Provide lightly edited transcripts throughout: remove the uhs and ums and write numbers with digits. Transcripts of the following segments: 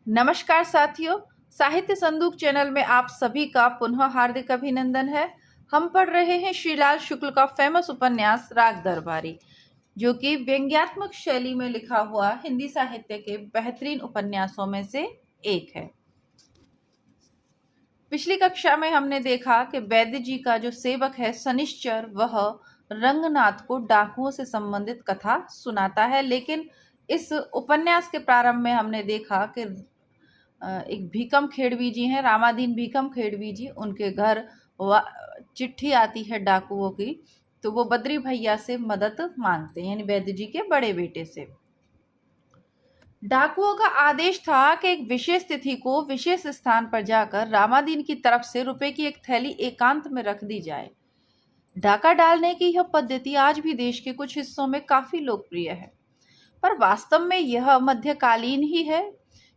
नमस्कार साथियों, साहित्य संदूक चैनल में आप सभी का पुनः हार्दिक अभिनंदन है। हम पढ़ रहे हैं श्रीलाल शुक्ल का फेमस उपन्यास राग दरबारी, जो कि व्यंग्यात्मक शैली में लिखा हुआ हिंदी साहित्य के बेहतरीन उपन्यासों में से एक है। पिछली कक्षा में हमने देखा कि वैद्य जी का जो सेवक है शनिश्चर, वह रंगनाथ को डाकुओं से संबंधित कथा सुनाता है। लेकिन इस उपन्यास के प्रारंभ में हमने देखा कि एक भीकम खेड़वी जी हैं, रामाधीन भीकम खेड़वी जी, उनके घर चिट्ठी आती है डाकुओं की, तो वो बद्री भैया से मदद मांगते हैं, यानी वैद्य जी के बड़े बेटे से। डाकुओं का आदेश था कि एक विशेष तिथि को विशेष स्थान पर जाकर रामाधीन की तरफ से रुपए की एक थैली एकांत में रख दी जाए। डाका डालने की यह पद्धति आज भी देश के कुछ हिस्सों में काफी लोकप्रिय है, पर वास्तव में यह मध्यकालीन ही है,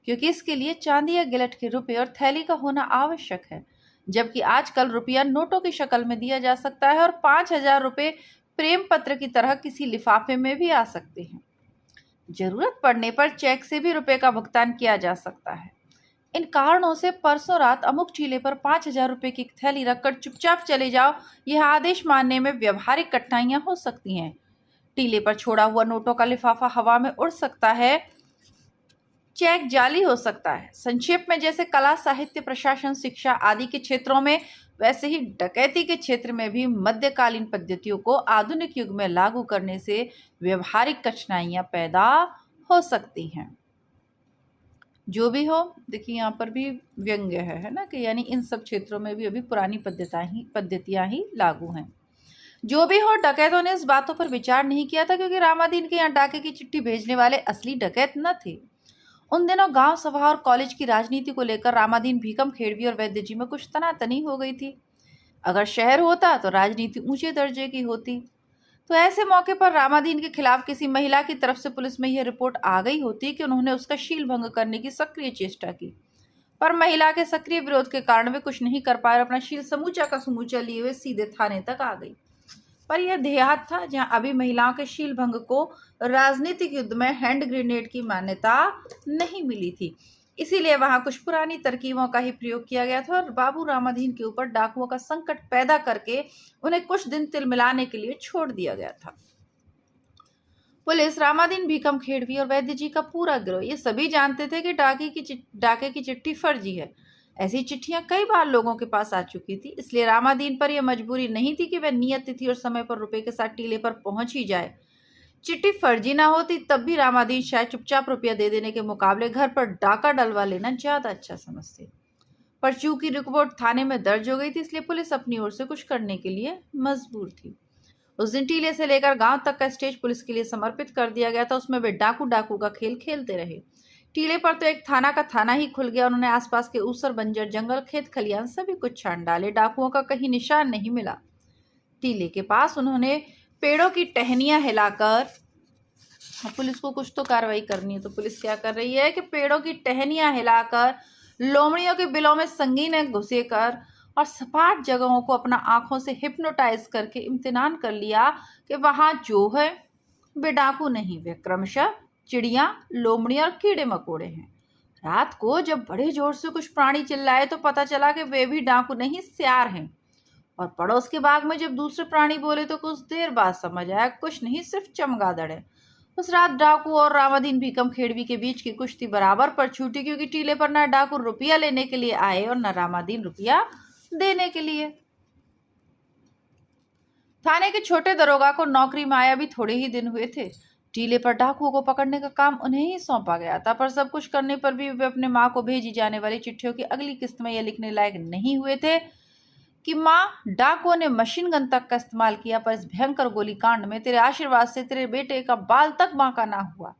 क्योंकि इसके लिए चांदी या गिलट के रुपए और थैली का होना आवश्यक है, जबकि आजकल रुपया नोटों की शक्ल में दिया जा सकता है और 5,000 रुपए प्रेम पत्र की तरह किसी लिफाफे में भी आ सकते हैं। जरूरत पड़ने पर चेक से भी रुपए का भुगतान किया जा सकता है। इन कारणों से परसों रात अमुक टीले पर 5,000 रुपए की एक थैली रखकर चुपचाप चले जाओ, यह आदेश मानने में व्यवहारिक कठिनाइयां हो सकती हैं। टीले पर छोड़ा हुआ नोटों का लिफाफा हवा में उड़ सकता है, चेक जाली हो सकता है। संक्षेप में, जैसे कला, साहित्य, प्रशासन, शिक्षा आदि के क्षेत्रों में, वैसे ही डकैती के क्षेत्र में भी मध्यकालीन पद्धतियों को आधुनिक युग में लागू करने से व्यवहारिक कठिनाइयां पैदा हो सकती हैं। जो भी हो, देखिए यहाँ पर भी व्यंग्य है ना, कि यानी इन सब क्षेत्रों में भी अभी पुरानी पद्धतियां ही लागू हैं। जो भी हो, डकैतों ने इस बातों पर विचार नहीं किया था, क्योंकि रामाधीन के यहाँ डाके की चिट्ठी भेजने वाले असली डकैत न थे। उन दिनों गांव सभा और कॉलेज की राजनीति को लेकर रामाधीन भीकम खेड़वी और वैद्य जी में कुछ तनातनी हो गई थी। अगर शहर होता तो राजनीति ऊंचे दर्जे की होती। तो ऐसे मौके पर रामाधीन के खिलाफ किसी महिला की तरफ से पुलिस में यह रिपोर्ट आ गई होती कि उन्होंने उसका शील भंग करने की सक्रिय चेष्टा की, पर महिला के सक्रिय विरोध के कारण वे कुछ नहीं कर पाए और अपना शील समूचा का समूचा लिए हुए सीधे थाने तक आ गई। पर यह देहात था, जहां अभी महिलाओं के शील भंग को राजनीतिक युद्ध में हैंड ग्रेनेड की मान्यता नहीं मिली थी। इसीलिए वहां कुछ पुरानी तरकीबों का ही प्रयोग किया गया था और बाबू रामाधीन के ऊपर डाकुओं का संकट पैदा करके उन्हें कुछ दिन तिलमिलाने के लिए छोड़ दिया गया था। पुलिस, रामाधीन भीकम खेड़वी और वैद्य जी का पूरा गिरोह ये सभी जानते थे कि डाके की चिट्ठी फर्जी है। ऐसी चिट्ठियां कई बार लोगों के पास आ चुकी थी, इसलिए रामाधीन पर यह मजबूरी नहीं थी कि वह नियत तिथि और समय पर रुपए के साथ टीले पर पहुंच ही जाए। चिट्ठी फर्जी ना होती तब भी रामाधीन शायद चुपचाप रुपया दे देने के मुकाबले घर पर डाका डलवा लेना ज्यादा अच्छा समझते। पर चूंकि रिपोर्ट थाने में दर्ज हो गई थी, इसलिए पुलिस अपनी ओर से कुछ करने के लिए मजबूर थी। उस दिन टीले से लेकर गांव तक का स्टेज पुलिस के लिए समर्पित कर दिया गया था। उसमें वे डाकू डाकू का खेल खेलते रहे। टीले पर तो एक थाना का थाना ही खुल गया। उन्होंने आसपास के ऊसर, बंजर जंगल, खेत खलियान सभी कुछ छान डाले। डाकुओं का कहीं निशान नहीं मिला। टीले के पास उन्होंने पेड़ों की टहनियां हिलाकर, पुलिस को कुछ तो कार्रवाई करनी है, तो पुलिस क्या कर रही है कि पेड़ों की टहनियां हिलाकर, लोमड़ियों के बिलों में संगीन घुसेकर और सपाट जगहों को अपना आंखों से हिप्नोटाइज करके इम्तिनान कर लिया कि वहां जो है वे डाकू नहीं, वे क्रमशः चिड़िया, लोमड़ियां और कीड़े मकोड़े हैं। रात को जब बड़े जोर से कुछ प्राणी चिल्लाए तो पता चला कि वे भी डाकू नहीं, सियार हैं। और पड़ोस के बाग में जब दूसरे प्राणी बोले तो कुछ देर बाद समझ आया कुछ नहीं, सिर्फ चमगादड़ है। उस रात डाकू और रामाधीन भीकम खेड़वी के बीच की कुश्ती बराबर पर छूटी, क्योंकि टीले पर न डाकू रुपया लेने के लिए आए और न रामाधीन रुपया देने के लिए। थाने के छोटे दरोगा को नौकरी में आया भी थोड़े ही दिन हुए थे। टीले पर डाकुओं को पकड़ने का काम उन्हें ही सौंपा गया था, पर सब कुछ करने पर भी वे अपने माँ को भेजी जाने वाली चिट्ठियों की अगली किस्त में यह लिखने लायक नहीं हुए थे कि माँ, डाकुओं ने मशीन गन तक का इस्तेमाल किया, पर इस भयंकर गोलीकांड में तेरे आशीर्वाद से तेरे बेटे का बाल तक बांका ना हुआ।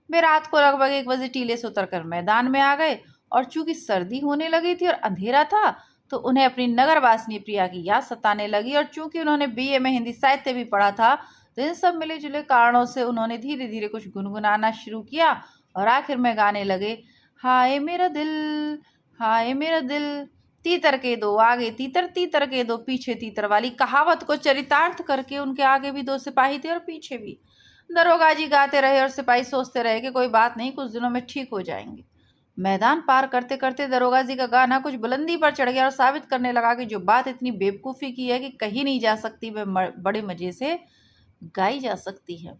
वे रात को लगभग 1 बजे टीले से उतरकर मैदान में आ गए, और चूंकि सर्दी होने लगी थी और अंधेरा था, तो उन्हें अपनी नगरवासिनी प्रिया की याद सताने लगी। और चूंकि उन्होंने बीए में हिंदी साहित्य भी पढ़ा था, तो इन सब मिले जुले कारणों से उन्होंने धीरे धीरे कुछ गुनगुनाना शुरू किया और आखिर में गाने लगे, हाय मेरा दिल, हाय मेरा दिल, तीतर के दो आगे तीतर, तीतर के दो पीछे तीतर वाली कहावत को चरितार्थ करके उनके आगे भी 2 सिपाही थे और पीछे भी। दरोगा जी गाते रहे और सिपाही सोचते रहे कि कोई बात नहीं, कुछ दिनों में ठीक हो जाएंगे। मैदान पार करते करते दरोगा जी का गाना कुछ बुलंदी पर चढ़ गया और साबित करने लगा कि जो बात इतनी बेवकूफ़ी की है कि कहीं नहीं जा सकती, वह बड़े मज़े से गाई जा सकती है।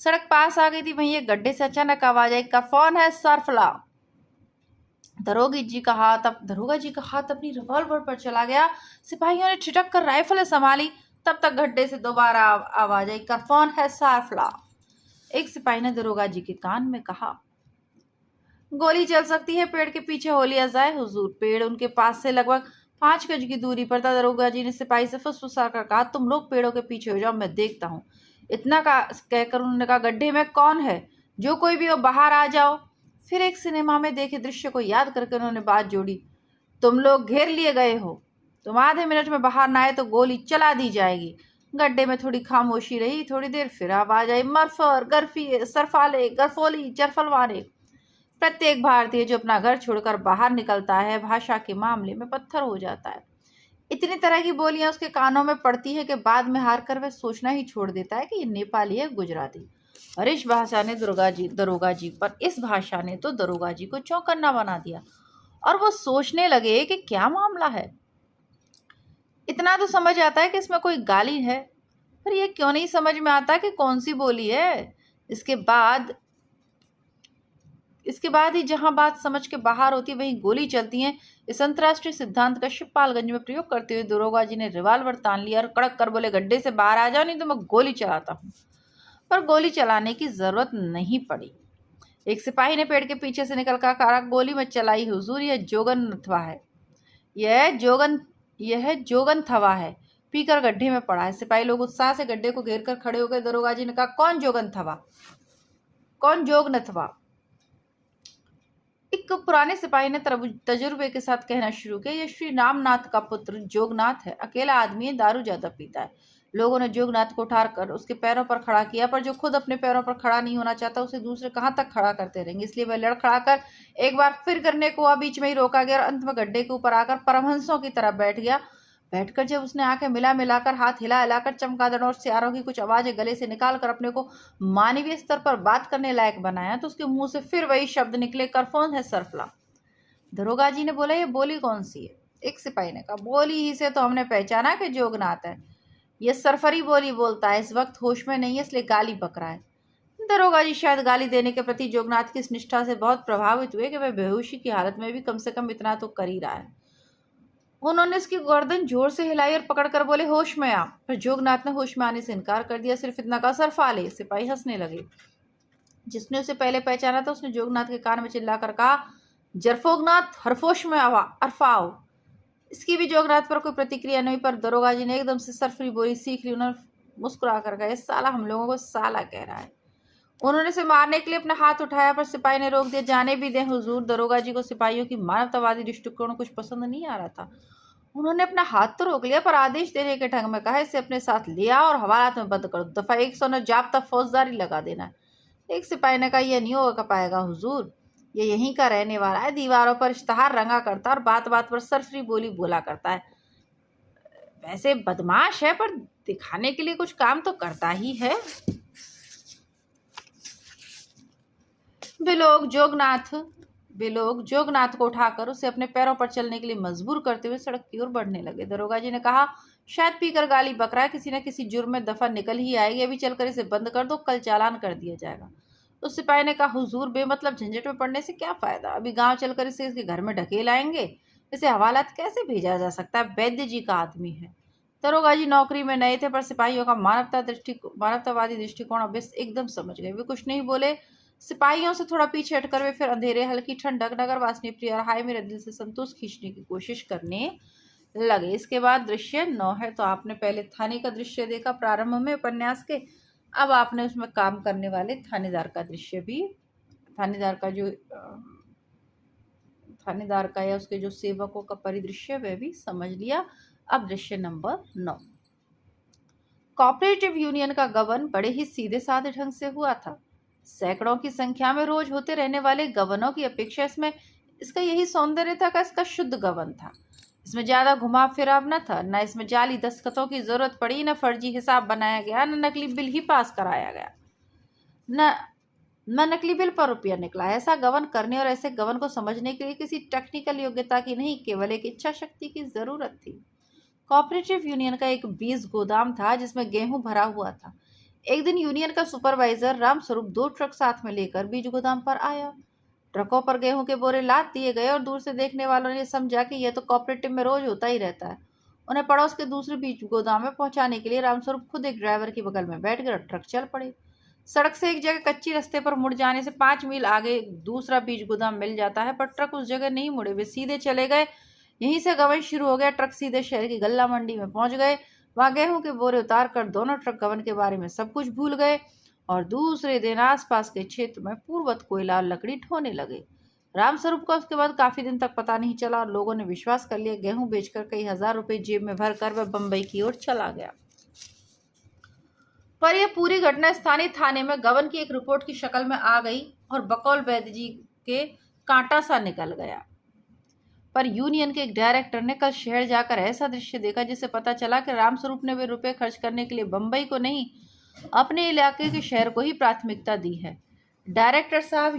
सड़क पास आ गई थी, वहीं एक गड्ढे से अचानक आवाज आई, कफौन है सर्फ ला। दरोगा जी का हाथ अपनी रिवॉल्वर पर चला गया। सिपाहियों ने छिटक कर राइफलें संभाली। तब तक गड्ढे से दोबारा आवाज आई, कफौन है सर्फ ला। एक सिपाही ने दरोगा जी के कान में कहा, गोली चल सकती है, पेड़ के पीछे हो लिया जाए हुजूर। पेड़ उनके पास से लगभग 5 गज की दूरी पर था। दरोगा जी ने सिपाही से फुसफुसा कर कहा, तुम लोग पेड़ों के पीछे हो जाओ, मैं देखता हूँ। इतना कहकर उन्होंने कहा, गड्ढे में कौन है? जो कोई भी हो बाहर आ जाओ। फिर एक सिनेमा में देखे दृश्य को याद करके उन्होंने बात जोड़ी, तुम लोग घेर लिए गए हो, तुम आधे मिनट में बाहर ना आए तो गोली चला दी जाएगी। गड्ढे में थोड़ी खामोशी रही। थोड़ी देर फिर आवाज आई, मरफर गरफी सरफाले गरफोली जरफलवाने। प्रत्येक भारतीय जो अपना घर छोड़कर बाहर निकलता है भाषा के मामले में पत्थर हो जाता है। इतनी तरह की बोलियां उसके कानों में पड़ती है कि बाद में हार कर वह सोचना ही छोड़ देता है कि ये नेपाली है गुजराती। और इस भाषा ने इस भाषा ने तो दरोगा जी को चौंकन्ना बना दिया और वो सोचने लगे कि क्या मामला है। इतना तो समझ आता है कि इसमें कोई गाली है, पर यह क्यों नहीं समझ में आता कि कौन सी बोली है। इसके बाद ही जहां बात समझ के बाहर होती है वहीं गोली चलती है। इस अंतर्राष्ट्रीय सिद्धांत का शिवपालगंज में प्रयोग करते हुए दरोगा जी ने रिवाल्वर तान लिया और कड़क कर बोले, गड्ढे से बाहर आ जाओ नहीं तो मैं गोली चलाता हूँ। पर गोली चलाने की जरूरत नहीं पड़ी। एक सिपाही ने पेड़ के पीछे से निकल कर कहा, गोली मत चलाई हुजूर, यह जोगन थवा है, पीकर गड्ढे में पड़ा है। सिपाही लोग उत्साह से गड्ढे को घेर कर खड़े हो गए। दरोगा जी ने कहा, कौन जोगन थवा, कौन जोग नथवा? एक पुराने सिपाही ने तजुर्बे के साथ कहना शुरू किया, यह श्री रामनाथ का पुत्र जोगनाथ है, अकेला आदमी है, दारू ज्यादा पीता है। लोगों ने जोगनाथ को उठाकर उसके पैरों पर खड़ा किया, पर जो खुद अपने पैरों पर खड़ा नहीं होना चाहता उसे दूसरे कहाँ तक खड़ा करते रहेंगे। इसलिए वह लड़खड़ा कर एक बार फिर गिरने को हुआ, बीच में ही रोका गया और अंत में गड्ढे के ऊपर आकर परमहंसों की तरह बैठ गया। बैठकर जब उसने आंखें मिलाकर हाथ हिलाकर चमगादड़ों और सियारों की कुछ आवाजें गले से निकालकर अपने को मानवीय स्तर पर बात करने लायक बनाया तो उसके मुंह से फिर वही शब्द निकले, करफौन है सरफला। दरोगा जी ने बोला, ये बोली कौन सी है? एक सिपाही ने कहा, बोली ही से तो हमने पहचाना कि जोगनाथ है, ये सरफरी बोली बोलता है, इस वक्त होश में नहीं है इसलिए गाली बक रहा है। दरोगा जी शायद गाली देने के प्रति जोगनाथ की इस निष्ठा से बहुत प्रभावित हुए कि वह बेहोशी की हालत में भी कम से कम इतना तो कर ही रहा है। उन्होंने उसकी गर्दन जोर से हिलाई और पकड़कर बोले, होश में आ। पर जोगनाथ ने होश में आने से इनकार कर दिया, सिर्फ इतना कहा, सरफा ले। सिपाही हंसने लगे। जिसने उसे पहले पहचाना था उसने जोगनाथ के कान में चिल्लाकर कहा, जरफोगनाथ हरफोश में आवा अरफाओ। इसकी भी जोगनाथ पर कोई प्रतिक्रिया नहीं, पर दरोगा जी ने एकदम से सरफरी बोली सीख ली। उन्होंने मुस्कुरा कर कहा, साला हम लोगों को साला कह रहा है। उन्होंने उसे मारने के लिए अपना हाथ उठाया, पर सिपाही ने रोक दिया, जाने भी दें हुजूर। दरोगा जी को सिपाहियों की मानवतावादी दृष्टिकोण कुछ पसंद नहीं आ रहा था। उन्होंने अपना हाथ तो रोक लिया, पर आदेश देने के ढंग में कहा, इसे अपने साथ ले आओ और हवालात में बंद करो, दफा 109 जाब्ता फौजदारी लगा देना। एक सिपाही ने कहा, यह नहीं हो पाएगा हुजूर, ये यहीं का रहने वाला है, दीवारों पर इश्तहार रंगा करता है और बात बात पर सरफरी बोली बोला करता है। वैसे बदमाश है पर दिखाने के लिए कुछ काम तो करता ही है। वे लोग जोगनाथ को उठाकर उसे अपने पैरों पर चलने के लिए मजबूर करते हुए सड़क की ओर बढ़ने लगे। दरोगा जी ने कहा, शायद पीकर गाली बक रहा है, किसी न किसी जुर्म में दफा निकल ही आएगी, अभी चलकर इसे बंद कर दो, कल चालान कर दिया जाएगा। तो सिपाही ने कहा, हुजूर बेमतलब झंझट में पड़ने से क्या फायदा, अभी गांव चलकर इसे इसके घर में ढकेल आएंगे, इसे हवालात कैसे भेजा जा सकता है, वैद्य जी का आदमी है। दरोगा जी नौकरी में नए थे, पर सिपाहियों का मानवतावादी दृष्टिकोण अब एकदम समझ गए। वे कुछ नहीं बोले। सिपाहियों से थोड़ा पीछे हटकर वे फिर अंधेरे, हल्की ठंडक, नगर वासनी प्रिय और हाय मेरे दिल से संतोष खींचने की कोशिश करने लगे। इसके बाद दृश्य 9 है। तो आपने पहले थाने का दृश्य देखा प्रारंभ में उपन्यास के, अब आपने उसमें काम करने वाले थानेदार का दृश्य भी, थानेदार का या उसके जो सेवकों का परिदृश्य वह भी समझ लिया। अब दृश्य नंबर 9। कोऑपरेटिव यूनियन का गबन बड़े ही सीधे साधे ढंग से हुआ था। सैकड़ों की संख्या में रोज होते रहने वाले गबनों की अपेक्षा इसका यही सौंदर्य था कि इसका शुद्ध गबन था। इसमें ज्यादा घुमा फिराव न था, न इसमें जाली दस्तखतों की जरूरत पड़ी, न फर्जी हिसाब बनाया गया, न नकली बिल ही पास कराया गया, न न नकली बिल पर रुपया निकला। ऐसा गबन करने और ऐसे गबन को समझने के लिए किसी टेक्निकल योग्यता की नहीं, केवल एक इच्छा शक्ति की जरूरत थी। कोऑपरेटिव यूनियन का एक बीज गोदाम था जिसमें गेहूं भरा हुआ था। एक दिन यूनियन का सुपरवाइजर रामस्वरूप 2 ट्रक साथ में लेकर बीज गोदाम पर आया। ट्रकों पर गेहूं के बोरे लाद दिए गए और दूर से देखने वालों ने समझा कि यह तो कोऑपरेटिव में रोज होता ही रहता है। उन्हें पड़ोस के दूसरे बीज गोदाम में पहुंचाने के लिए रामस्वरूप खुद एक ड्राइवर की बगल में बैठ कर ट्रक चल पड़े। सड़क से एक जगह कच्ची रास्ते पर मुड़ जाने से 5 मील आगे दूसरा बीज गोदाम मिल जाता है, पर ट्रक उस जगह नहीं मुड़े, वे सीधे चले गए। यहीं से गबन शुरू हो गया। ट्रक सीधे शहर की गल्ला मंडी में पहुंच गए। वहां गेहूं के बोरे उतार कर दोनों ट्रक गबन के बारे में सब कुछ भूल गए और दूसरे दिन आसपास के क्षेत्र में पूर्ववत कोयला और लकड़ी ढोने लगे। रामस्वरूप को उसके बाद काफी दिन तक पता नहीं चला और लोगों ने विश्वास कर लिया। गेहूं बेचकर कई हजार रुपए जेब में भरकर वह बंबई की ओर चला गया। पर यह पूरी घटना स्थानीय थाने में गबन की एक रिपोर्ट की शक्ल में आ गई और बकौल वैद्य जी के कांटा सा निकल गया। पर यूनियन के एक डायरेक्टर ने कल शहर जाकर ऐसा दृश्य देखा जिससे पता चला कि रामस्वरूप ने वे रुपए खर्च करने के लिए बंबई को नहीं, अपने इलाके के शहर को ही प्राथमिकता दी है। डायरेक्टर साहब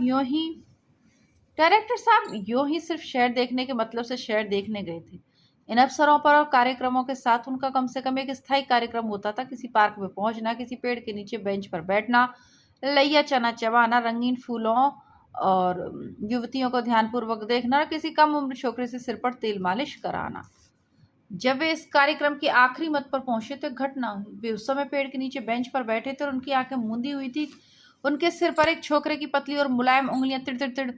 यूं ही सिर्फ शहर देखने के मतलब से शहर देखने गए थे। इन अवसरों पर और कार्यक्रमों के साथ उनका कम से कम एक स्थायी कार्यक्रम होता था। किसी पार्क में पहुंचना, किसी पेड़ के नीचे बेंच पर बैठना, लैया चना चबाना, रंगीन फूलों और युवतियों को ध्यानपूर्वक देखना और किसी कम उम्र छोकरे से सिर पर तेल मालिश कराना। जब वे इस कार्यक्रम की आखिरी मत पर पहुंचे तो एक घटना हुई। वे उस समय पेड़ के नीचे बेंच पर बैठे थे और उनकी आंखें मूंदी हुई थी। उनके सिर पर एक छोकरे की पतली और मुलायम उंगलियां तिड़ तिड़ तिड़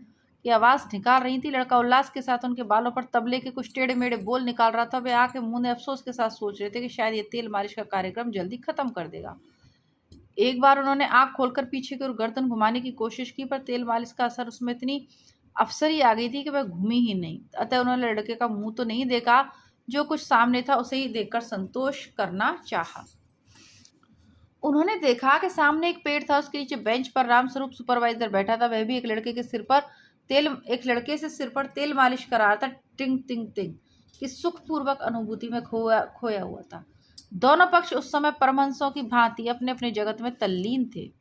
की आवाज निकाल रही थी। लड़का उल्लास के साथ उनके बालों पर तबले के कुछ टेढ़े मेढ़े बोल निकाल रहा था। वे आंखें मूंदे अफसोस के साथ सोच रहे थे कि शायद ये तेल मालिश का कार्यक्रम जल्दी खत्म कर देगा। एक बार उन्होंने आंख खोलकर पीछे की ओर गर्दन घुमाने की कोशिश की, पर तेल मालिश का असर उसमें इतनी अफसरी आ गई थी कि वह घूमी ही नहीं। अतः उन्होंने लड़के का मुंह तो नहीं देखा, जो कुछ सामने था उसे ही देखकर संतोष करना चाहा। उन्होंने देखा कि सामने एक पेड़ था, उसके नीचे बेंच पर रामस्वरूप सुपरवाइजर बैठा था। वह भी एक लड़के से सिर पर तेल मालिश करा रहा था। टिंग टिंग टिंग की सुखपूर्वक अनुभूति में खोया हुआ था। दोनों पक्ष उस समय परमहंसों की भांति अपने अपने जगत में तल्लीन थे।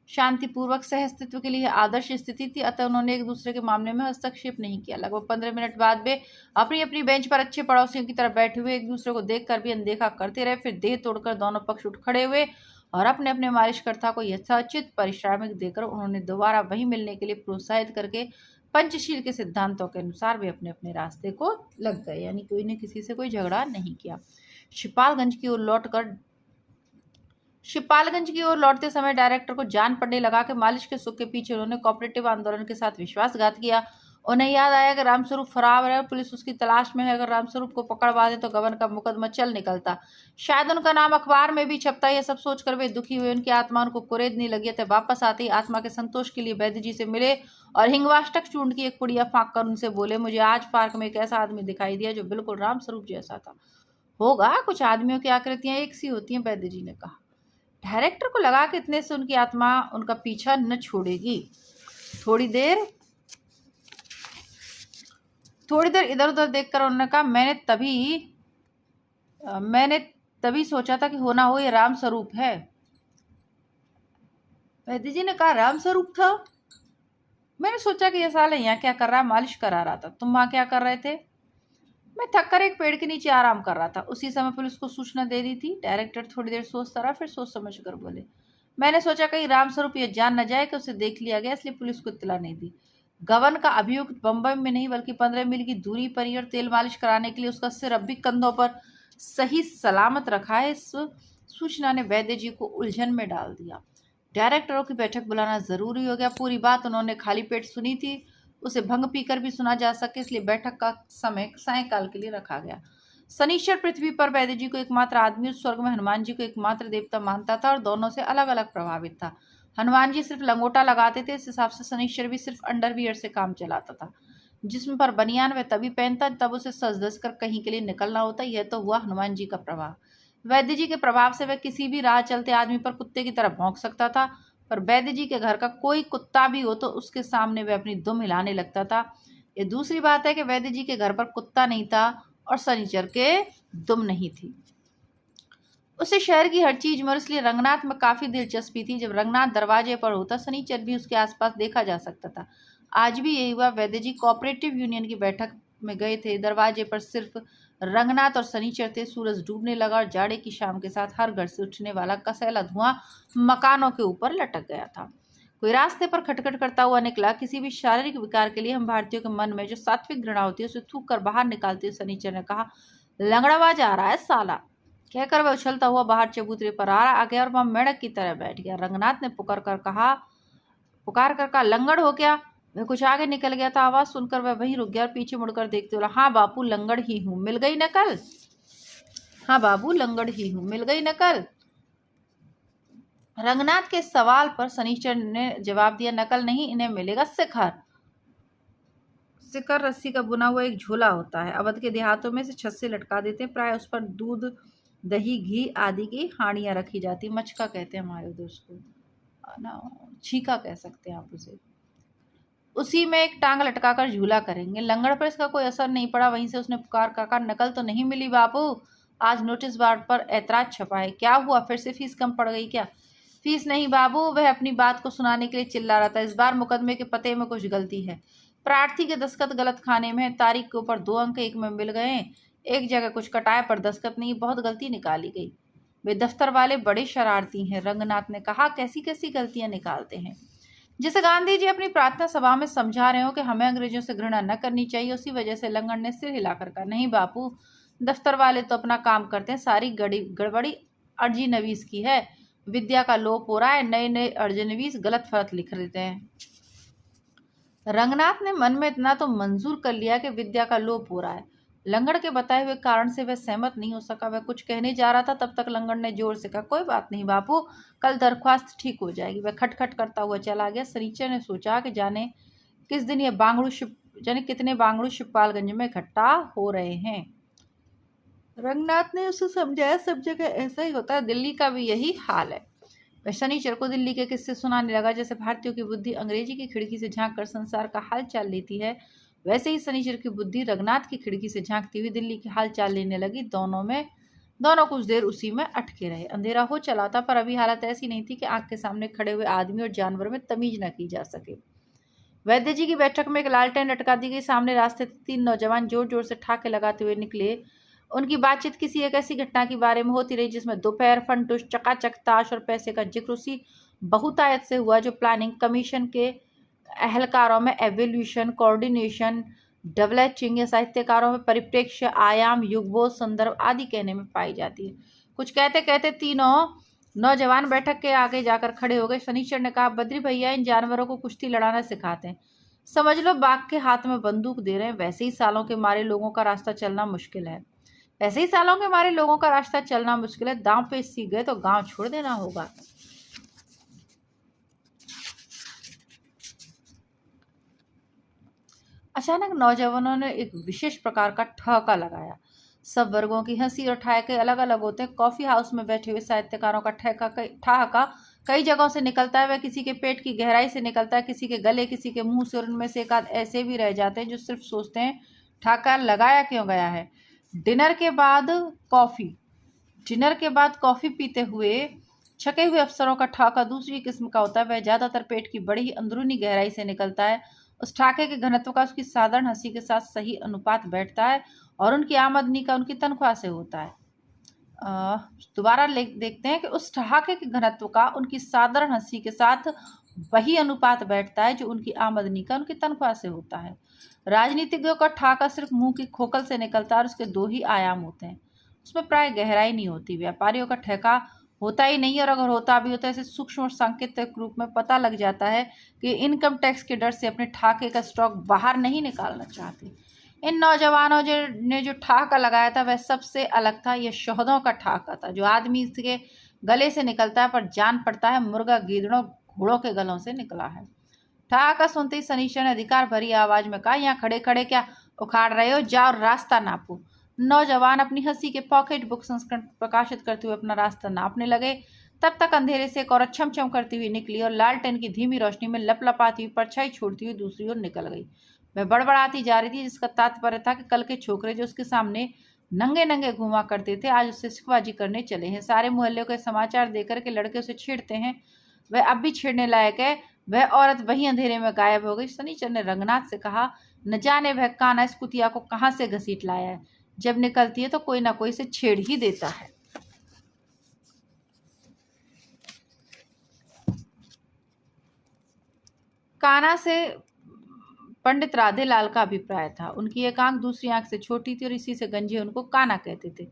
शांतिपूर्वक सहअस्तित्व के लिए आदर्श स्थिति थी। अतः उन्होंने एक दूसरे के मामले में हस्तक्षेप नहीं किया। लगभग 15 मिनट बाद वे अपनी अपनी बेंच पर अच्छे पड़ोसियों की तरह बैठे हुए एक दूसरे को देखकर भी अनदेखा करते रहे। फिर देह तोड़कर दोनों पक्ष उठ खड़े हुए और अपने अपने मालिशकर्ता को यथोचित पारिश्रमिक देकर उन्होंने दोबारा वहीं मिलने के लिए प्रोत्साहित करके पंचशील के सिद्धांतों के अनुसार वे अपने अपने रास्ते को लग गए। यानी कोई ने किसी से कोई झगड़ा नहीं किया। शिपालगंज की ओर लौटते समय डायरेक्टर को जान पड़ने लगा कि मालिश के सुख के पीछे उन्होंने कोऑपरेटिव आंदोलन के साथ विश्वासघात किया। उन्हें याद आया कि रामस्वरूप फरार है, पुलिस उसकी तलाश में है। अगर रामस्वरूप को पकड़वा दे तो गबन का मुकदमा चल निकलता, शायद उनका नाम अखबार में भी छपता। यह सब सोचकर वे दुखी हुए। उनकी आत्मा उनको कुरेदने लगी। थे वापस आते ही आत्मा के संतोष के लिए वैद्य जी से मिले और हिंगवाष्टक चूर्ण की एक पुड़िया फाँक कर उनसे बोले, मुझे आज पार्क में एक ऐसा आदमी दिखाई दिया जो बिल्कुल रामस्वरूप जैसा था। होगा, कुछ आदमियों की आकृतियां एक सी होती हैं, वैद्य जी ने कहा। डायरेक्टर को लगा कि इतने से उनकी आत्मा उनका पीछा न छोड़ेगी। थोड़ी देर इधर उधर देखकर उन्होंने कहा, मैंने तभी सोचा था कि होना हो ये रामस्वरूप है। वैद्य जी ने कहा, रामस्वरूप था? मैंने सोचा कि ये साला यहाँ क्या कर रहा है, मालिश करा रहा था। तुम वहां क्या कर रहे थे? मैं थक कर एक पेड़ के नीचे आराम कर रहा था। उसी समय पुलिस को सूचना दे दी थी। डायरेक्टर थोड़ी देर सोचता रहा, फिर सोच समझ कर बोले, मैंने सोचा कहीं रामस्वरूप ये जान न जाए कि उसे देख लिया गया, इसलिए पुलिस को इत्तला नहीं दी। गबन का अभियुक्त बंबई में नहीं बल्कि 15 मील की दूरी पर ही और तेल मालिश कराने के लिए उसका सिर अब भी कंधों पर सही सलामत रखा है। इस सूचना ने वैद्य जी को उलझन में डाल दिया। डायरेक्टरों की बैठक बुलाना जरूरी हो गया। पूरी बात उन्होंने खाली पेट सुनी थी, उसे भंग पीकर भी सुना जा सके, इसलिए बैठक का समय सायंकाल के लिए रखा गया। शनिश्चर पृथ्वी पर वैद्य जी को एकमात्र आदमी, उस स्वर्ग में हनुमान जी को एकमात्र देवता मानता था और दोनों से अलग अलग प्रभावित था। हनुमान जी सिर्फ लंगोटा लगाते थे, इस हिसाब से शनिश्चर भी सिर्फ अंडरवियर से काम चलाता था। जिस्म पर बनियान वह तभी पहनता तब उसे सज धज कर कहीं के लिए निकलना होता। यह तो हुआ हनुमान जी का प्रभाव। वैद्य जी के प्रभाव से वह किसी भी राह चलते आदमी पर कुत्ते की तरह भौंक सकता था, पर वैद्य जी के घर का कोई कुत्ता भी हो तो उसके सामने वह अपनी दुम हिलाने लगता था। ये दूसरी बात है कि वैद्य जी के घर पर कुत्ता नहीं था और शनिचर के दुम नहीं थी। उसे शहर की हर चीज में, इसलिए रंगनाथ में काफी दिलचस्पी थी। जब रंगनाथ दरवाजे पर होता, शनिचर भी उसके आसपास देखा जा सकता था। आज भी यही हुआ। वैद्य जी कोऑपरेटिव यूनियन की बैठक में गए थे। दरवाजे पर सिर्फ रंगनाथ और शनिचर थे। सूरज डूबने लगा और जाड़े की शाम के साथ हर घर से उठने वाला कसैला धुआं मकानों के ऊपर लटक गया था। कोई रास्ते पर खटखट करता हुआ निकला। किसी भी शारीरिक विकार के लिए हम भारतीयों के मन में जो सात्विक घृणा होती है उसे थूक कर बाहर निकालते हुए शनिचर ने कहा, लंगड़ाबाज आ रहा है साला। कहकर वह उछलता हुआ बाहर चबूतरे पर आ गया और वह मेंढक की तरह बैठ गया। रंगनाथ ने पुकार कर कहा, लंगड़ हो क्या? वह कुछ आगे निकल गया था। आवाज सुनकर वह वहीं रुक गया और पीछे मुड़कर देखते बोला, हाँ बापू, लंगड़ ही हूँ, मिल गई नकल। हाँ बाबू, लंगड़ ही हूँ, मिल गई नकल। रंगनाथ के सवाल पर शनिचर ने जवाब दिया, नकल नहीं, इन्हें मिलेगा शिखर। शिखर रस्सी का बुना हुआ एक झोला होता है। अवध के देहातों में से छत से लटका देते हैं। प्राय उस पर दूध, दही, घी आदि की हांडियां रखी जाती। मचका कहते हैं हमारे उधर उसको, ना छीका कह सकते हैं आप उसे। उसी में एक टांग लटकाकर झूला करेंगे। लंगड़ पर इसका कोई असर नहीं पड़ा। वहीं से उसने पुकार काका, नकल तो नहीं मिली बापू, आज नोटिस बोर्ड पर ऐतराज छपा है। क्या हुआ, फिर से फीस कम पड़ गई क्या? फीस नहीं बाबू, वह अपनी बात को सुनाने के लिए चिल्ला रहा था। इस बार मुकदमे के पते में कुछ गलती है। प्रार्थी के दस्तखत गलत खाने में है। तारीख के ऊपर 2 अंक एक में मिल गए। एक जगह कुछ कटाए पर दस्तखत नहीं, बहुत गलती निकाली गई। वे दफ्तर वाले बड़े शरारती हैं। रंगनाथ ने कहा, कैसी कैसी गलतियां निकालते हैं? जिसे गांधी जी अपनी प्रार्थना सभा में समझा रहे हो कि हमें अंग्रेजों से घृणा न करनी चाहिए, उसी वजह से लंगड़ ने सिर हिलाकर कहा, नहीं बापू, दफ्तर वाले तो अपना काम करते हैं, सारी गड़बड़ी अर्जी नवीस की है। विद्या का लोप हो रहा है, नए नए अर्जनवीस गलत फलत लिख देते हैं। रंगनाथ ने मन में इतना तो मंजूर कर लिया कि विद्या का लोप हो रहा है। लंगड़ के बताए हुए कारण से वह सहमत नहीं हो सका। वह कुछ कहने जा रहा था, तब तक लंगड़ ने जोर से कहा, कोई बात नहीं बापू, कल दरख्वास्त ठीक हो जाएगी। वह खटखट करता हुआ चला गया। शनिचर ने सोचा कि जाने किस दिन ये जाने कितने बांगड़ू शिवपालगंज में इकट्ठा हो रहे हैं। रंगनाथ ने उसे समझाया, सब जगह ऐसा ही होता है, दिल्ली का भी यही हाल है। वह शनिचर को दिल्ली के किस्से सुनाने लगा। जैसे भारतीयों की बुद्धि अंग्रेजी की खिड़की से झांक कर संसार का हाल चाल लेती है, वैसे ही शनिचर की बुद्धि रंगनाथ की खिड़की से झांकती हुई दिल्ली की हाल चाल लेने लगी। दोनों कुछ देर उसी में अटके रहे। अंधेरा हो चला था, पर अभी हालत ऐसी नहीं थी कि आंख के सामने खड़े हुए आदमी और जानवर में तमीज न की जा सके। वैद्य जी की बैठक में एक लालटेन लटका दी गई। सामने रास्ते 3 नौजवान जोर जोर से ठाके लगाते हुए निकले। उनकी बातचीत किसी एक ऐसी घटना के बारे में होती रही जिसमें दोपहर, फंटूश, चकाचक, ताश और पैसे का जिक्र उसी बहुतायत से हुआ जो प्लानिंग कमीशन के अहलकारों में एवोल्यूशन, कोऑर्डिनेशन, डबलेचिंग या साहित्यकारों में परिप्रेक्ष्य, आयाम, युगबोध, संदर्भ आदि कहने में पाई जाती है। कुछ कहते कहते तीनों नौजवान बैठक के आगे जाकर खड़े हो गए। शनिचर ने कहा, बद्री भैया, इन जानवरों को कुश्ती लड़ाना सिखाते हैं। समझ लो बाघ के हाथ में बंदूक दे रहे हैं। वैसे ही सालों के मारे लोगों का रास्ता चलना मुश्किल है। दांव पे सीख गए तो गांव छोड़ देना होगा। अचानक नौजवानों ने एक विशेष प्रकार का ठहाका लगाया। सब वर्गों की हंसी और ठहाके अलग अलग होते हैं। कॉफी हाउस में बैठे हुए साहित्यकारों का ठहाका कई जगहों से निकलता है। वह किसी के पेट की गहराई से निकलता है, किसी के गले, किसी के मुंह से, और उनमें से एक आध ऐसे भी रह जाते हैं जो सिर्फ सोचते हैं ठहाका लगाया क्यों गया है। डिनर के बाद कॉफी पीते हुए छके हुए अफसरों का ठहाका दूसरी किस्म का होता है। वह ज्यादातर पेट की बड़ी ही अंदरूनी गहराई से निकलता है। उस ठाके के घनत्व का उसकी साधारण हंसी के साथ सही अनुपात बैठता है और उनकी आमदनी का उनकी तनख्वाह से होता है। दोबारा देखते हैं कि उस ठहाके के घनत्व का उनकी साधारण हंसी के साथ वही अनुपात बैठता है जो उनकी आमदनी का उनकी तनख्वाह से होता है। राजनीतिज्ञों का ठहाका सिर्फ मुंह की खोखल से निकलता है और उसके 2 ही आयाम होते हैं, उसमें प्राय गहराई नहीं होती। व्यापारियों का ठहाका होता ही नहीं, और अगर होता भी होता है ऐसे सूक्ष्म और सांकेतिक रूप में पता लग जाता है कि इनकम टैक्स के डर से अपने ठहाके का स्टॉक बाहर नहीं निकालना चाहते। इन नौजवानों ने जो ठहाका लगाया था वह सबसे अलग था। यह शहदों का ठहाका था जो आदमी के गले से निकलता है, पर जान पड़ता है मुर्गा, गीदड़ों, घोड़ों के गलों से निकला है। ठहाका सुनते ही शनिचर ने अधिकार भरी आवाज में कहा, यहाँ खड़े खड़े क्या उखाड़ रहे हो, जाओ रास्ता नापो। नौजवान अपनी हंसी के पॉकेट बुक संस्करण प्रकाशित करते हुए अपना रास्ता नापने लगे। तब तक अंधेरे से एक औरत छमछम करती हुई निकली और लालटेन की धीमी रोशनी में लपलपाती हुई परछाई छोड़ती हुई दूसरी ओर निकल गई। वह बड़बड़ाती जा रही थी, जिसका तात्पर्य था कि कल के छोकरे जो उसके सामने नंगे नंगे घूमा करते थे, आज उससे शिकवाजी करने चले हैं। सारे मोहल्ले को समाचार देकर के लड़के उसे छेड़ते हैं, वह अब भी छेड़ने लायक है। वह औरत वही अंधेरे में गायब हो गई। शनिचर ने रंगनाथ से कहा, न जाने वह कान्हा इस कुतिया को कहाँ से घसीट लाया है, जब निकलती है तो कोई ना कोई इसे छेड़ ही देता है। कान्हा से पंडित राधेलाल का अभिप्राय था। उनकी एक आंख दूसरी आंख से छोटी थी और इसी से गंजे उनको कान्हा कहते थे।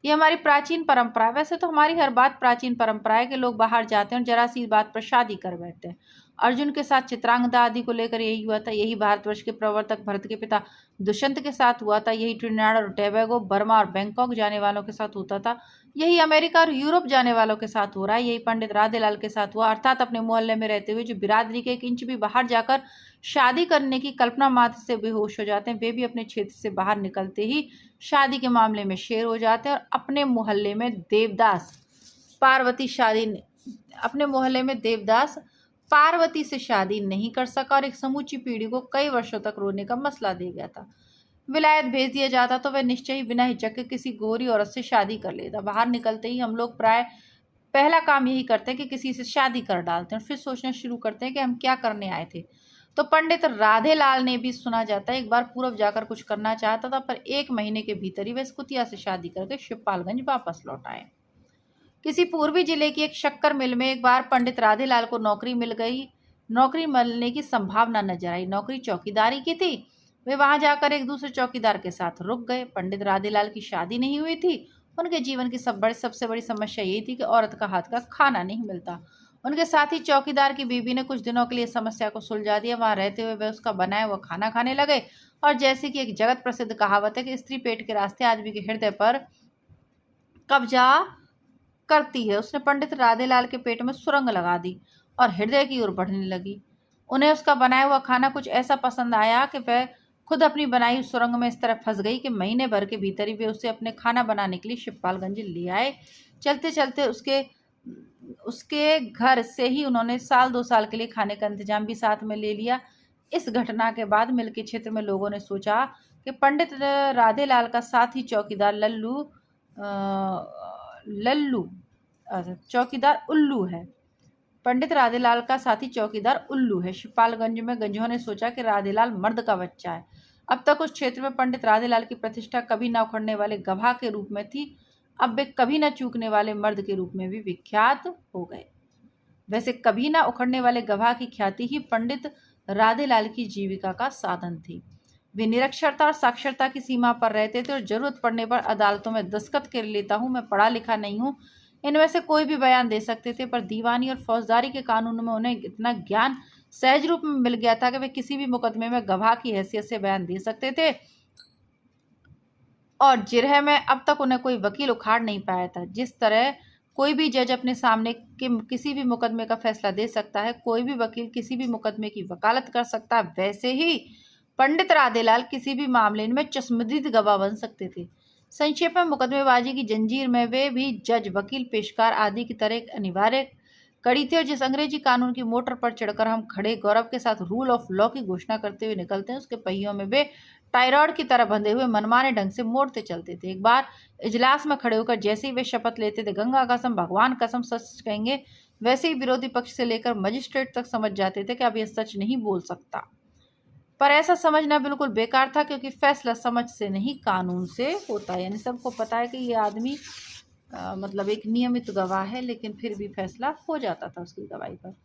ये हमारी प्राचीन परंपरा है। वैसे तो हमारी हर बात प्राचीन परंपरा है कि लोग बाहर जाते हैं और जरा सी बात पर शादी कर बैठते हैं। अर्जुन के साथ चित्रांगदा आदि को लेकर यही हुआ था। यही भारतवर्ष के प्रवर्तक भरत के पिता दुष्यंत के साथ हुआ था। यही ट्रिनिडाद और टोबैगो, बर्मा और बैंकॉक जाने वालों के साथ होता था। यही अमेरिका और यूरोप जाने वालों के साथ हो रहा है। यही पंडित राधेलाल के साथ हुआ, अर्थात अपने मोहल्ले में रहते हुए जो बिरादरी के एक इंच भी बाहर जाकर शादी करने की कल्पना मात्र से बेहोश हो जाते हैं, वे भी अपने क्षेत्र से बाहर निकलते ही शादी के मामले में शेर हो जाते हैं। और अपने मोहल्ले में देवदास पार्वती से शादी नहीं कर सका और एक समूची पीढ़ी को कई वर्षों तक रोने का मसला दे गया था। विलायत भेज दिया जाता तो वह निश्चय ही बिना हिचक के किसी गोरी औरत से शादी कर लेता। बाहर निकलते ही हम लोग प्राय पहला काम यही करते हैं कि किसी से शादी कर डालते हैं और फिर सोचना शुरू करते हैं कि हम क्या करने आए थे। तो पंडित राधेलाल ने भी, सुना जाता है, एक बार पूर्व जाकर कुछ करना चाहता था, पर 1 महीने के भीतर ही वह इस कुतिया से शादी करके शिवपालगंज वापस लौट आए। किसी पूर्वी जिले की एक शक्कर मिल में एक बार पंडित राधेलाल को नौकरी मिल गई। नौकरी मिलने की संभावना नजर आई। नौकरी चौकीदारी की थी। वे वहां जाकर एक दूसरे चौकीदार के साथ रुक गए। पंडित राधेलाल की शादी नहीं हुई थी। उनके जीवन की सबसे बड़ी समस्या यही थी कि औरत का हाथ का खाना नहीं मिलता। उनके साथ ही चौकीदार की बीवी ने कुछ दिनों के लिए समस्या को सुलझा दिया। वहां रहते हुए वे उसका बनाया हुआ खाना खाने लगे और जैसे कि एक जगत प्रसिद्ध कहावत है कि स्त्री पेट के रास्ते आदमी के हृदय पर कब्जा करती है, उसने पंडित राधेलाल के पेट में सुरंग लगा दी और हृदय की ओर बढ़ने लगी। उन्हें उसका बनाया हुआ खाना कुछ ऐसा पसंद आया कि वह खुद अपनी बनाई सुरंग में इस तरह फंस गई कि महीने भर के भीतर ही वे उसे अपने खाना बनाने के लिए शिवपालगंज ले आए। चलते चलते उसके घर से ही उन्होंने 1-2 साल के लिए खाने का इंतजाम भी साथ में ले लिया। इस घटना के बाद मिल के क्षेत्र में लोगों ने सोचा कि पंडित राधेलाल का साथी चौकीदार चौकीदार उल्लू है। पंडित राधेलाल का साथी चौकीदार उल्लू है। शिवपालगंज में गंजों ने सोचा कि राधेलाल मर्द का बच्चा है। अब तक उस क्षेत्र में पंडित राधेलाल की प्रतिष्ठा कभी न उखड़ने वाले गवाह के रूप में थी, अब वे कभी न चूकने वाले मर्द के रूप में भी विख्यात हो गए। वैसे कभी न उखड़ने वाले गवाह की ख्याति ही पंडित राधेलाल की जीविका का साधन थी। वे निरक्षरता और साक्षरता की सीमा पर रहते थे और जरूरत पड़ने पर अदालतों में दस्तखत कर लेता हूँ, मैं पढ़ा लिखा नहीं हूँ, इनमें से कोई भी बयान दे सकते थे। पर दीवानी और फौजदारी के कानून में उन्हें इतना ज्ञान सहज रूप में मिल गया था कि वे किसी भी मुकदमे में गवाह की हैसियत से बयान दे सकते थे और जिरह में अब तक उन्हें कोई वकील उखाड़ नहीं पाया था। जिस तरह कोई भी जज अपने सामने के किसी भी मुकदमे का फैसला दे सकता है, कोई भी वकील किसी भी मुकदमे की वकालत कर सकता है, वैसे ही पंडित राधेलाल किसी भी मामले में चश्मदीद गवाह बन सकते थे। संक्षेप में मुकदमेबाजी की जंजीर में वे भी जज, वकील, पेशकार आदि की तरह एक अनिवार्य कड़ी थी और जिस अंग्रेजी कानून की मोटर पर चढ़कर हम खड़े गौरव के साथ रूल ऑफ लॉ की घोषणा करते हुए निकलते हैं, उसके पहियों में वे टायरॉयड की तरह बंधे हुए मनमाने ढंग से मोड़ते चलते थे। एक बार इजलास में खड़े होकर जैसे ही वे शपथ लेते थे, गंगा कसम, भगवान कसम, सच कहेंगे, वैसे ही विरोधी पक्ष से लेकर मजिस्ट्रेट तक समझ जाते थे कि अब यह सच नहीं बोल सकता। पर ऐसा समझना बिल्कुल बेकार था, क्योंकि फैसला समझ से नहीं कानून से होता है। यानी सबको पता है कि ये आदमी मतलब एक नियमित गवाह है, लेकिन फिर भी फैसला हो जाता था उसकी गवाही पर।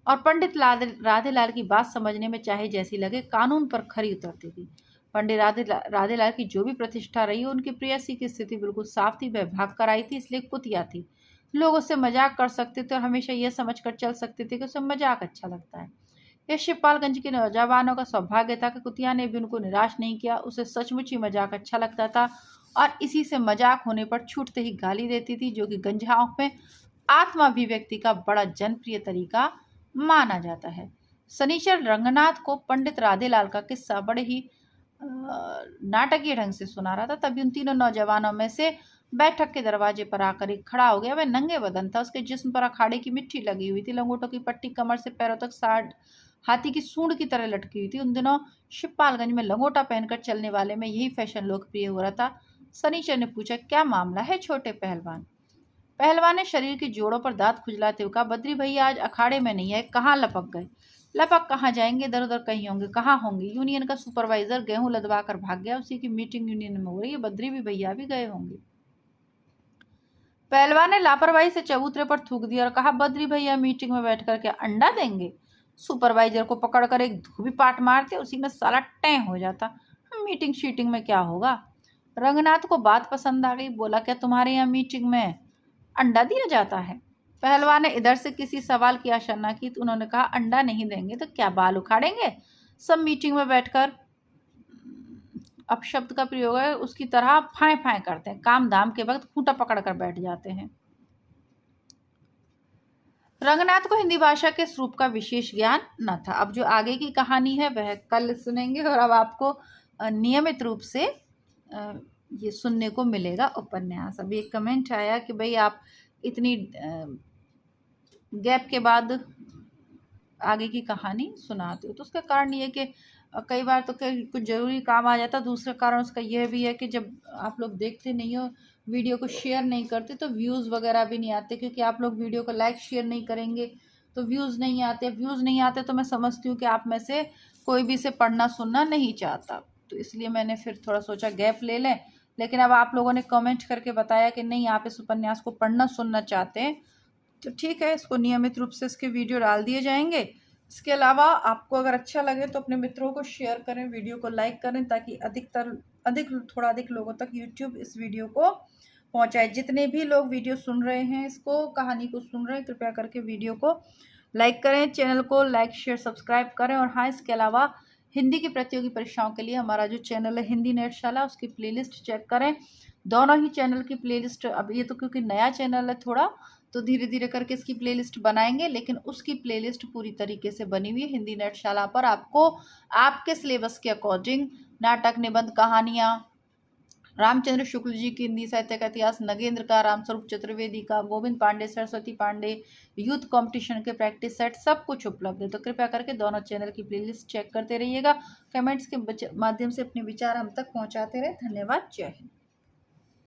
और पंडित राधेलाल की बात समझने में चाहे जैसी लगे, कानून पर खरी उतरती थी। पंडित राधेलाल की जो भी प्रतिष्ठा रही, उनकी प्रेयसी की स्थिति बिल्कुल साफ थी। वह भाग कर आई थी, इसलिए कुतिया थी। लोग उससे मजाक कर सकते थे और हमेशा यह समझ कर चल सकते थे कि उसे मजाक अच्छा लगता है। यह शिवपालगंज के नौजवानों का सौभाग्य था कि कुतिया ने भी उनको निराश नहीं किया। उसे सचमुच ही मजाक अच्छा लगता था और इसी से मजाक होने पर छूटते ही गाली देती थी, जो कि गंजाओं में आत्माभिव्यक्ति का बड़ा जनप्रिय तरीका माना जाता है। शनिचर रंगनाथ को पंडित राधेलाल का किस्सा बड़े ही नाटकीय ढंग से सुना रहा था। तभी उन तीनों नौजवानों में से बैठक के दरवाजे पर आकर एक खड़ा हो गया। वह नंगे बदन था, उसके जिस्म पर अखाड़े की मिट्टी लगी हुई थी, लंगोटों की पट्टी कमर से पैरों तक साठ हाथी की सूंड की तरह लटकी हुई थी। उन दिनों शिवपालगंज में लंगोटा पहनकर चलने वाले में यही फैशन लोकप्रिय हो रहा था। सनीचर ने पूछा, क्या मामला है छोटे पहलवान? पहलवान ने शरीर के जोड़ों पर दांत खुजलाते हुए कहा, बद्री भैया आज अखाड़े में नहीं है, कहाँ लपक गए? लपक कहाँ जाएंगे, इधर उधर कहीं होंगे। कहाँ होंगे? यूनियन का सुपरवाइजर गेहूं लदवा कर भाग गया, उसी की मीटिंग यूनियन में हो रही है, बद्री भी भैया भी गए होंगे। पहलवान ने लापरवाही से चबूतरे पर थूक दिया और कहा, बद्री भैया मीटिंग में बैठकर क्या अंडा देंगे? सुपरवाइजर को पकड़कर एक धोबी पाट मारते, उसी में साला टैं हो जाता। मीटिंग शीटिंग में क्या होगा? रंगनाथ को बात पसंद आ गई, बोला, क्या तुम्हारे यहाँ मीटिंग में अंडा दिया जाता है? पहलवान ने इधर से किसी सवाल की आशा न की तो उन्होंने कहा, अंडा नहीं देंगे तो क्या बाल उखाड़ेंगे? सब मीटिंग में बैठकर अपशब्द का प्रयोग है उसकी तरह फाए फाए करते हैं, काम धाम के वक्त खूंटा पकड़ कर बैठ जाते हैं। रंगनाथ को हिंदी भाषा के स्वरूप का विशेष ज्ञान न था। अब जो आगे की कहानी है वह कल सुनेंगे और अब आपको नियमित रूप से ये सुनने को मिलेगा उपन्यास। अभी एक कमेंट आया कि भाई आप इतनी गैप के बाद आगे की कहानी सुनाते हो, तो उसका कारण ये है कि कई बार तो कुछ ज़रूरी काम आ जाता है। दूसरा कारण उसका यह भी है कि जब आप लोग देखते नहीं हो, वीडियो को शेयर नहीं करते, तो व्यूज़ वगैरह भी नहीं आते, क्योंकि आप लोग वीडियो को लाइक शेयर नहीं करेंगे तो व्यूज़ नहीं आते। व्यूज़ नहीं आते तो मैं समझती हूँ कि आप में से कोई भी इसे पढ़ना सुनना नहीं चाहता, तो इसलिए मैंने फिर थोड़ा सोचा गैप ले लें। लेकिन अब आप लोगों ने कमेंट करके बताया कि नहीं, आप इस उपन्यास को पढ़ना सुनना चाहते हैं, तो ठीक है, इसको नियमित रूप से इसके वीडियो डाल दिए जाएंगे। इसके अलावा आपको अगर अच्छा लगे तो अपने मित्रों को शेयर करें, वीडियो को लाइक करें, ताकि थोड़ा अधिक लोगों तक यूट्यूब इस वीडियो को पहुंचाए। जितने भी लोग वीडियो सुन रहे हैं, इसको कहानी को सुन रहे हैं, कृपया करके वीडियो को लाइक करें, चैनल को लाइक शेयर सब्सक्राइब करें। और हाँ, इसके अलावा हिंदी की प्रतियोगी परीक्षाओं के लिए हमारा जो चैनल है हिंदी नेटशाला, उसकी प्लेलिस्ट चेक करें। दोनों ही चैनल की प्लेलिस्ट, अब ये तो क्योंकि नया चैनल है थोड़ा, तो धीरे धीरे करके इसकी प्लेलिस्ट बनाएंगे, लेकिन उसकी प्लेलिस्ट पूरी तरीके से बनी हुई है हिंदी नेटशाला पर। आपको आपके सिलेबस के अकॉर्डिंग नाटक, निबंध, कहानियाँ, रामचंद्र शुक्ल जी की हिंदी साहित्य का इतिहास, नगेंद्र का, रामस्वरूप चतुर्वेदी का, गोविंद पांडे, सरस्वती पांडे, यूथ कंपटीशन के प्रैक्टिस सेट, सब कुछ उपलब्ध है। तो कृपया करके दोनों चैनल की प्लेलिस्ट चेक करते रहिएगा। कमेंट्स के माध्यम से अपने विचार हम तक पहुंचाते रहे। धन्यवाद। जय हिंद।